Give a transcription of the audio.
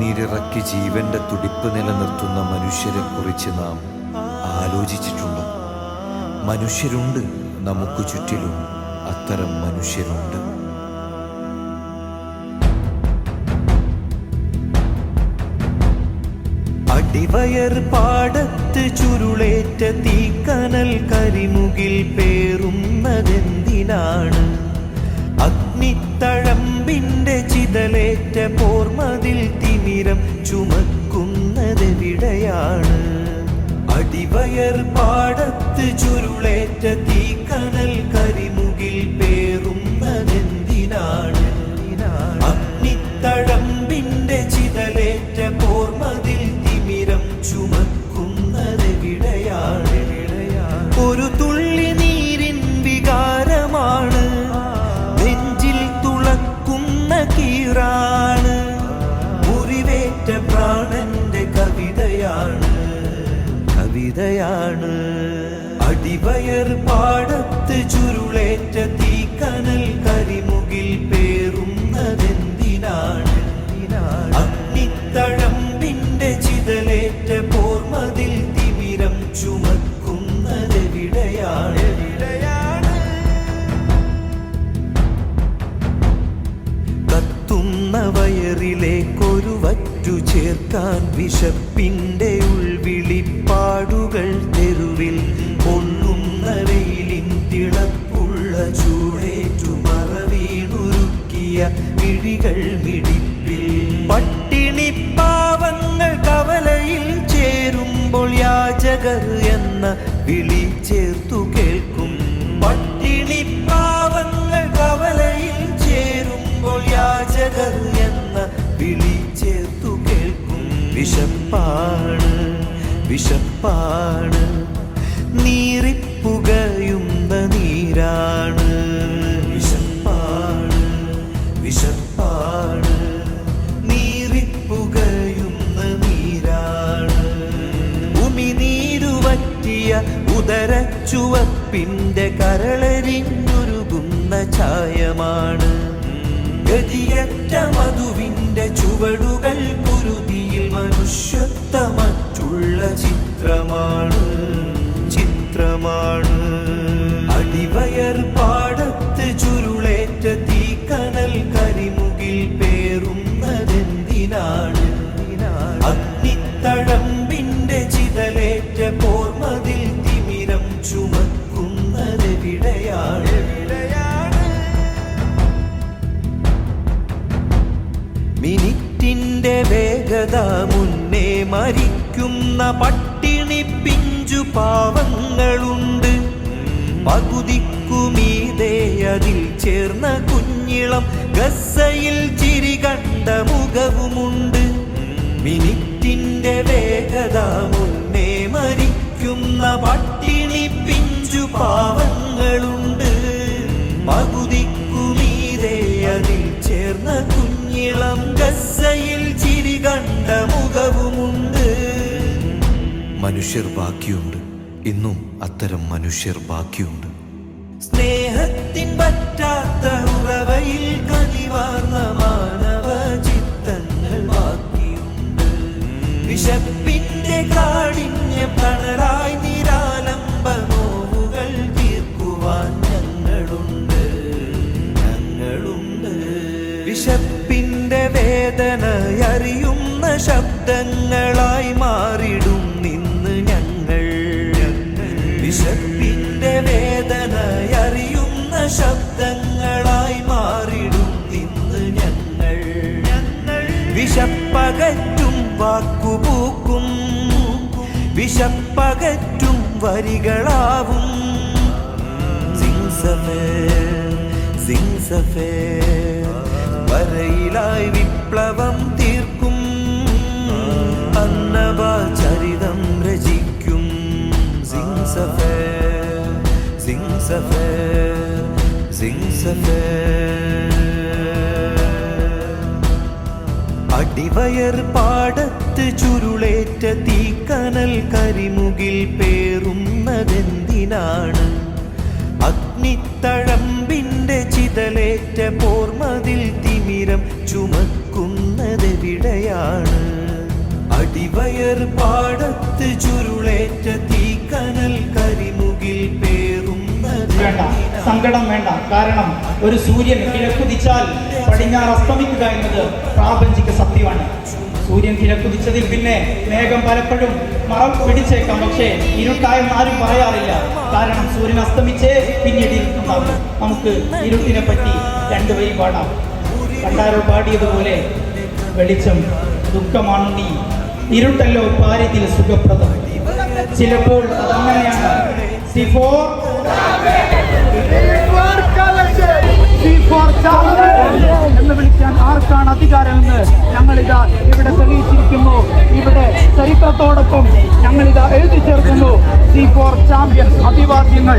കണ്ണീരിറക്കി ജീവന്റെ തുടിപ്പ് നിലനിർത്തുന്ന മനുഷ്യരെക്കുറിച്ച് നാം ആലോചിച്ചിട്ടുണ്ടോ? മനുഷ്യരുണ്ട്, നമുക്ക് ചുറ്റിലും അത്തരം മനുഷ്യരുണ്ട്. അടിവയർ പാടത്ത് ചുരുളേറ്റ തീക്കനൽ കരിമുകിൽ പേറുന്നതെന്തിനാണ്? അഗ്നിത്തഴമ്പിന്റെ ചിതലേറ്റ പോർമതിൽ തിമിരം ചുമക്കുന്നതെവിടെയാണ്? അടിവയർ പാടത്ത് ചുരുളേറ്റ തീക്കനൽ കരിമുകിൽ പേറുന്നതെന്തിനാണ്? അഗ്നിത്തഴമ്പിന്റെ ചിതലേറ്റ പോർമതിൽ തിമിരം ചുമക്കുന്നതെവിടെയാണ്? ഒരു തുള്ളി നീരിൻ വികാരമാണ്, നെഞ്ചിൽ തുളക്കുന്ന കീറാണ്, മുറിവേറ്റ പ്രാണന്റെ കവിതയാണ്. അടിവയർ പാടത്ത് ചുരുളേറ്റ തീക്കനൽ കരിമുകിൽ പേറുന്നതെന്തിനാണ്? അഗ്നിത്തഴമ്പിന്റെ ചിതലേറ്റ പോർമതിൽ തിമിരം ചുമക്കുന്നതെവിടെയാണ്? കത്തുന്ന വയറിലേക്കൊരു വറ്റു ചേർക്കാൻ വിശപ്പിന്റെ ഉൾവിളിപ്പാടുകൾ തെരുവിൽ പൊള്ളുന്ന വെയിലിൻ തിളപ്പുള്ള ചൂടേറ്റു മറവീണുരുക്കിയ മിഴികൾ മിടിപ്പിൽ. പട്ടിണി പാവങ്ങൾ കവലയിൽ ചേരുമ്പോൾ യാചകർ എന്ന വിളി ചേർത്തു കേൾക്കും. പട്ടിണി പാവങ്ങൾ കവലയിൽ ചേരുമ്പോൾ യാചകർ എന്ന വിളി ചേർത്തു കേൾക്കും. വിശപ്പാണ് നീറിപ്പുകയുന്ന നീരാണ്. വിശപ്പാണ് നീറിപ്പുകയുന്ന നീരാണ്. ഉമിനീരുവറ്റിയ ഉദരച്ചുവപ്പിന്റെ കരളരിഞ്ഞുരുകുന്ന ചായമാണ്. ഗതിയറ്റ മധുവിന്റെ ചുവടുകൾ കുരുതിയിൽ മനുഷ്യത്വമറ്റുള്ള ചിത്രമാണ്. അടിവയർ പാടത്ത് ചുരുളേറ്റ തീക്കനൽ കരിമുകിൽ പേറുന്നതെന്തിനാണ്? അഗ്നിത്തഴമ്പിന്റെ ചിതലേറ്റ പോർമതിൽ തിമിരം ചുമക്കുന്നതെവിടെയാണ്? മിനിറ്റിന്റെ വേഗത മുന്നേ മരിക്കുന്ന പട്ടിണി പിഞ്ചു പാവങ്ങളുണ്ട്. പകുതിക്കുമീതെ അതിൽ ചേർന്ന കുഞ്ഞിളം ഗസ്സയിൽ ചിരി കണ്ട മുഖവുമുണ്ട്. മിനിറ്റിന്റെ വേഗത മുന്നേ മരിക്കുന്ന പട്ടിണി പിഞ്ചു പാവങ്ങളുണ്ട്. പകുതിക്കുമീതെ അതിൽ ചേർന്ന കുഞ്ഞിളം ഗസ്സയിൽ ചിരി കണ്ട മുഖവുമുണ്ട്. മനുഷ്യർ ബാക്കിയുണ്ട്, ഇന്നും അത്തരം മനുഷ്യർ ബാക്കിയുണ്ട്. സ്നേഹത്തിൻ പറ്റാത്ത ഉറവയിൽ കനിവാർന്ന മാനവ ചിത്തങ്ങൾ ബാക്കിയുണ്ട്. വിശപ്പിന്റെ കാഠിന്യം തണലായി നിരാലംബ നോവുകൾ തീർക്കുവാൻ ഞങ്ങളുണ്ട്. വിശപ്പിന്റെ വേദന അറിയുന്ന ശബ്ദങ്ങളായി മാറിടും നിന്ന് ഞങ്ങൾ. വിശപ്പിന്റെ വേദന അറിയുന്ന ശബ്ദങ്ങളായി മാറിടും നിന്ന് ഞങ്ങൾ. വിശപ്പകറ്റും വാക്കുപൂക്കും, വിശപ്പകറ്റും വരികളാവും. സിംസഫേ വരയിലായി വിപ്ലവം തീർക്കും. അന്നബാ ചരിതം രചിക്കും. സിംസഫേ അടിവയർ പാടത്ത് ചുരുളേറ്റ തീക്കനൽ കരിമുകിൽ പേറുന്നതെന്തിനാണ്? അഗ്നിത്തഴമ്പിന്റെ ചിതലേറ്റ പോർമതിൽ തിമിരം ചുമക്കുന്ന തീർക്കുന്നതെവിടെയാണ്? അടിവയർ പാടത്ത് ചുരുളേറ്റ തീക്കനൽ കരിമുകിൽ വേണ്ട, സങ്കടം വേണ്ട. കാരണം ഒരു സൂര്യൻ കിഴക്കുതിച്ചാൽ പടിഞ്ഞാറ് അസ്തമിക്കുക എന്നത് പ്രാപഞ്ചിക സത്യമാണ്. സൂര്യൻ കിഴക്കുതിച്ചതിൽ പിന്നെ മേഘം പലപ്പോഴും മറം പിടിച്ചേക്കാം, പക്ഷേ ഇരുട്ടായെന്ന് ആരും പറയാറില്ല. കാരണം സൂര്യൻ അസ്തമിച്ചേ പിന്നീട് ഇരുട്ടുണ്ടാകും. നമുക്ക് ഇരുട്ടിനെ പറ്റി രണ്ട് വരി പാടാം. കണ്ടാരോ പാടിയതുപോലെ, വെളിച്ചം ദുഃഖമാണു നീ, ഇരുട്ടല്ലോ പാരിതിൽ സുഖപ്രദം. ചിലപ്പോൾ അതങ്ങനെയാണ്. എന്ന് വിളിക്കാൻ ആർക്കാണ് അധികാരമെന്ന് ഞങ്ങളിതാ ഇവിടെ തെളിയിച്ചിരിക്കുന്നു. ഇവിടെ ചരിത്രത്തോടൊപ്പം ഞങ്ങളിതാ എഴുതി ചേർക്കുന്നു. C4 ചാമ്പ്യൻ അഭിവാദ്യങ്ങൾ.